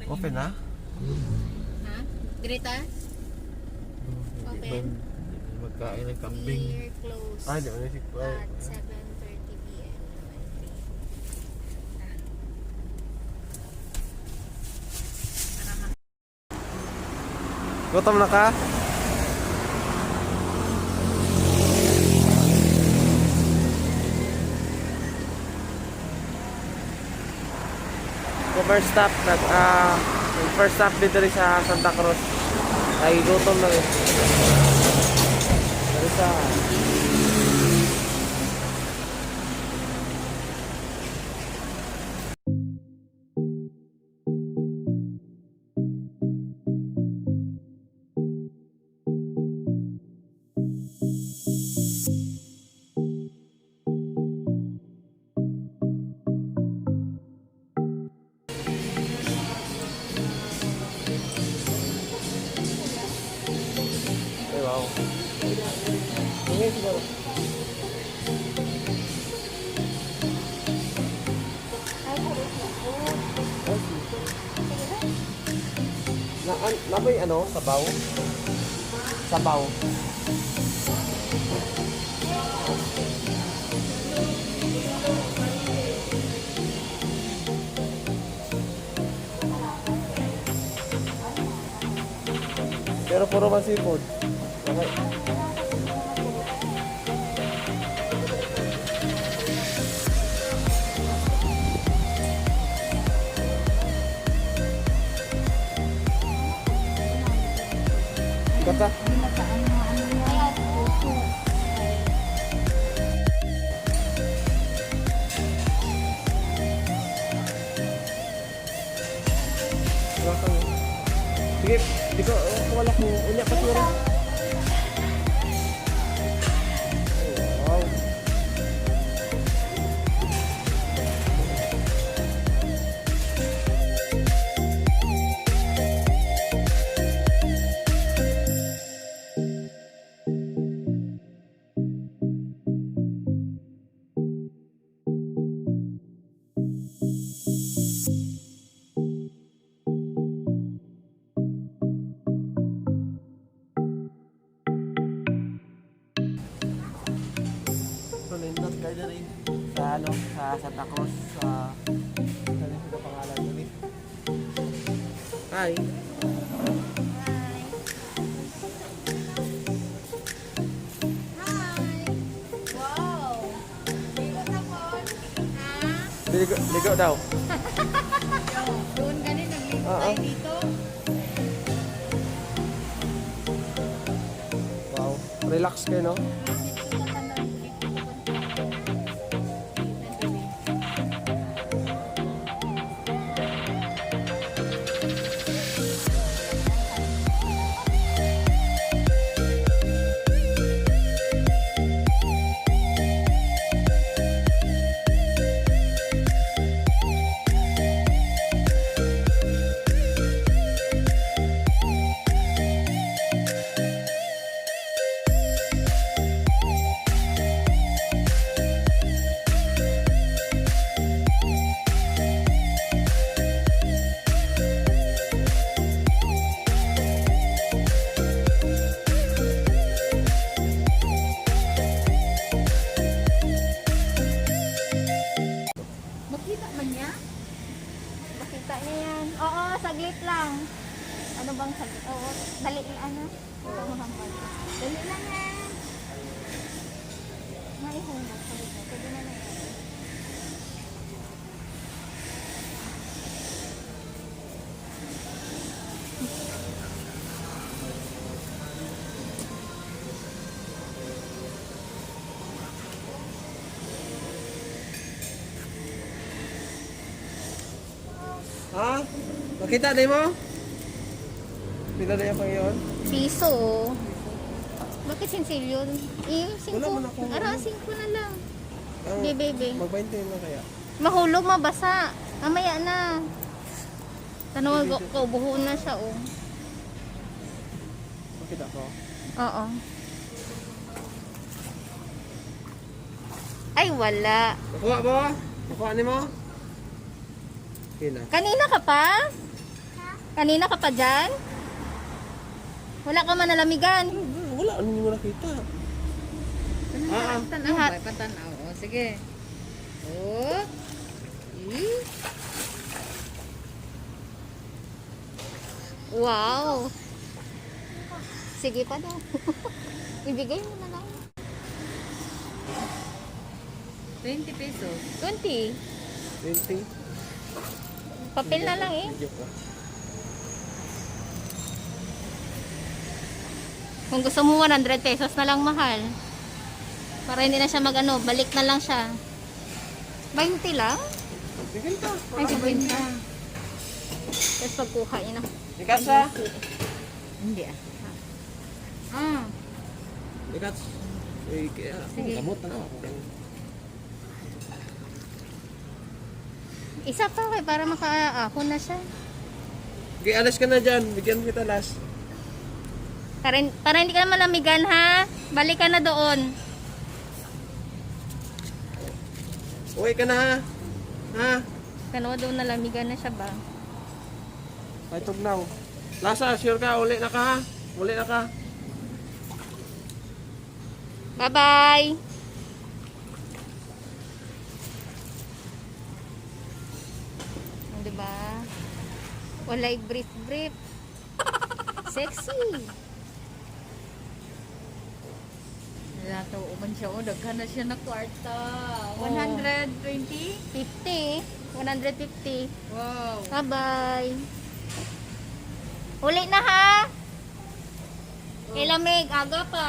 Open na? Ha? Direta? Open. Magkain ng kambing. Clear, close. Ay, di ba na si At 7:30 p.m. Gutom na ka? First stop first stop dito rin sa Santa Cruz. Ay gutom na rin. Dari sa wow. Ini siguro. Na may ano, sabaw? Sabaw. Pero puro man seafood. Okay. Kata? Sige, di ko wala ko unya pa siguro. Wow. NINDOT kayo na rin sa ano, sa Santa Cruz sa sino pangalan nyo rin? Hi! Wow! Ligo na po. Ha? Ligo daw. Doon ganun, nagligo tayo dito. Wow, relax kayo no? Oo, saglit lang. Ano bang saglit? Oo, dali ano? Dali lang yan. Maihunod. Saglit na. Pwede na na yan. Ha? Makita din mo? Pila na yung pangyon? Piso. Bakit sinsilyo? Wala mo na kung ano. 5 na lang. Bebe. Mag-20 na kaya. Mahulog, mabasa. Mamaya na. Tanong ko, buho na siya, oh. Makita ko? Oo. Ay, wala. Nakuha mo? Nakuha ni mo? Pina. Kanina ka pa? Kanina ka pa dyan? Wala ka man nalamigan. Wala, ano mo nakita? Tanaw ba? Patanaw. O, sige. O. Wow. Sige pa daw. Ibigay mo na lang. 20 pesos. 20. 20. Papel na lang eh. Video ko. Kung gusto mo 100 pesos na lang mahal. Para hindi na siya mag-ano, balik na lang siya. 20 lang? Sige ka. Ay, 50. Tapos pagkuha niya na. Ikat sa? Hindi ah. Ikat. Eh, kaya, Sige. gamot na ako. Isa pa kay para makaahon na siya. Okay, alas ka na dyan. Bigyan kita alas. Para hindi ka naman namigan ha. Balik ka na doon. Uwi ka na ha. Ha? Kano doon nalamigan na siya ba? Ay, tugnaw. Lasa, sure ka. Uli na ka ha. Uli na ka. Bye-bye! Diba? Walay brief. Sexy! Lato uman siya. O, daghan na siya na kwarta. Oh. 120? 50. 150. Wow. Bye-bye! Uli na ha! Ilamig, aga pa.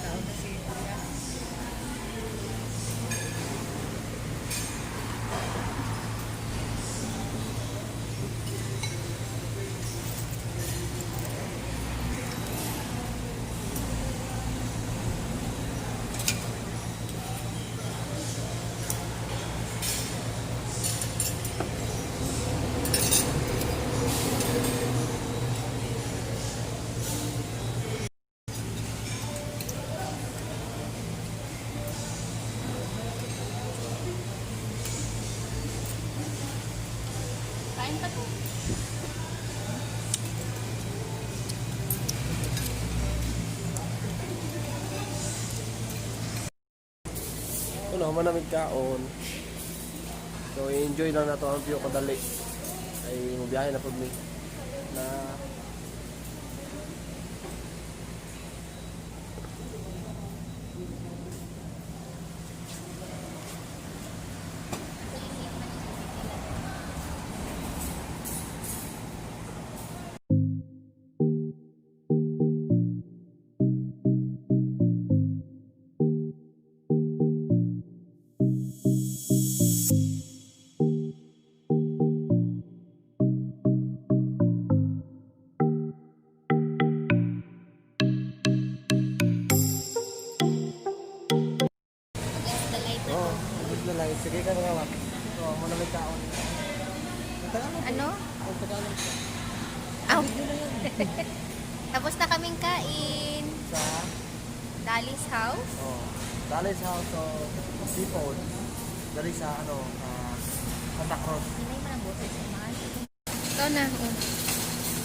Tao na si Kuya. Kain pa to. Ano, manamig kaon. So, enjoy lang na to ang view kadali. Ay, mabiyahe na po mi. Na oh, good na lang. Sige ka na nga. So, manamig kaon. Ano? Ang Tagalog ka. Aw. Tapos na kaming kain. Sa, Dolly'S house. oh, Dolly'S house of seafood. Dari sa, Santa Cruz. Hinay mo ng boses sa mahal. Ito na. Oh.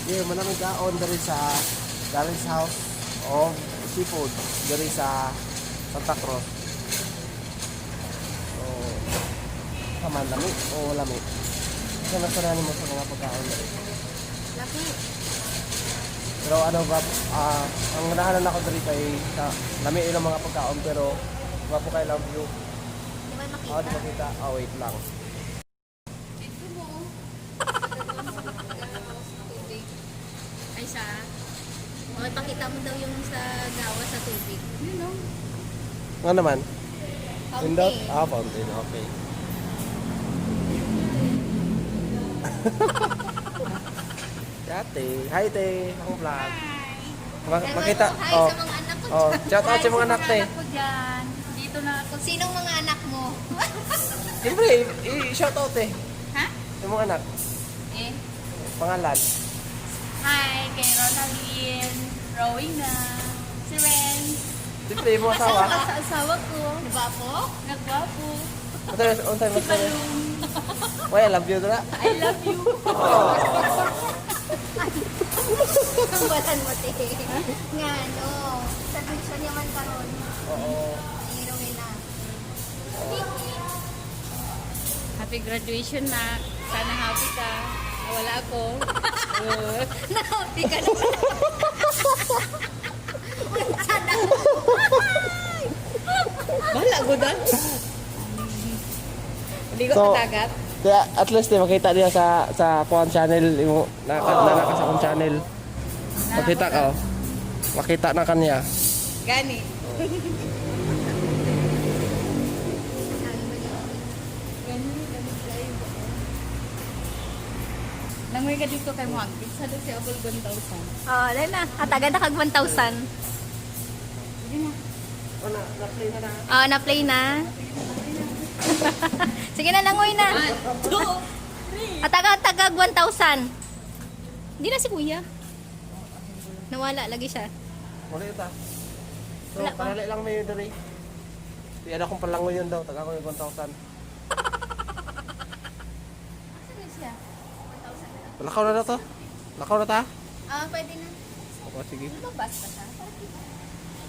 Yeah, manamig kaon dari sa Dolly'S house of seafood. Dari sa Santa Cruz. So, kaman lami o lami? Kasi nasaranin mo sa mga pagkaon dari. Laki. Pero ano ba, ang nahanan ako dari kay lami ilang mga pagkaon pero wapo kay love you. Di ba makita? Di makita. Wait lang. Ay siya. O, ipakita mo daw yung sa gawa sa tubig. Yun o. Nga naman? Fountain. Nindot? Fountain. Okay. Ate, hi te, ang vlog. Makita, Hi oh, sa mga anak ko oh, dyan. shout out sa mga anak te. Anak ko dyan. Dito na ako. Sinong mga anak mo? Siyempre, i-shout out eh. Ha? Yung mga anak, Eh. pangalan. Hi, kay Ronaldin, Rowena, si Ren. Siyempre, yung mga asawa. Sa asawa ko. Nagwapo? Nagwapo. On time, Why, I love you na. I love you. Ang balan mo, te. Nga, no. Sa picture niya man karon. Oo. Inuwi na. Happy graduation na. Sana happy ka. Wala ako. Na-happy ka na. Bahala ko doon. Hindi ko So, katagat. Kaya at least makita niya sa kuan channel yung naka sa kuan channel. Makita ka. Makita na kanya. Gani. Langoy ka dito kay Juan. Isa doon si Apple 1,000. Oh, dahil na. Atagan na kag 1,000. Na-play na. Oh, na-play na. Sige na, langoy na. 1, 2, Atagag 1,000. Hindi na si kuya. Nawala lagi siya. Wala ita. So, Wala pa. parali lang may dali. Tiyan akong palangoy yun daw. Taga ko yung 1,000. Saan na siya? 1,000 na. Lakaw na to. Lakaw na ta. Ah, pwede na. O, sige. Lumabas pa siya. Parang kita.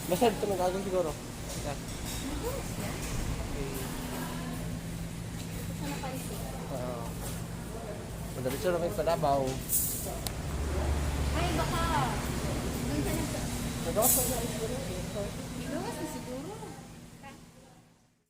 Basta dito nagagawin siguro. Sige. Sana pansin. Madalit na kayo sa Davao. Ay, baka. Doon ka na sa... Nagawas na Iluwas na siguro.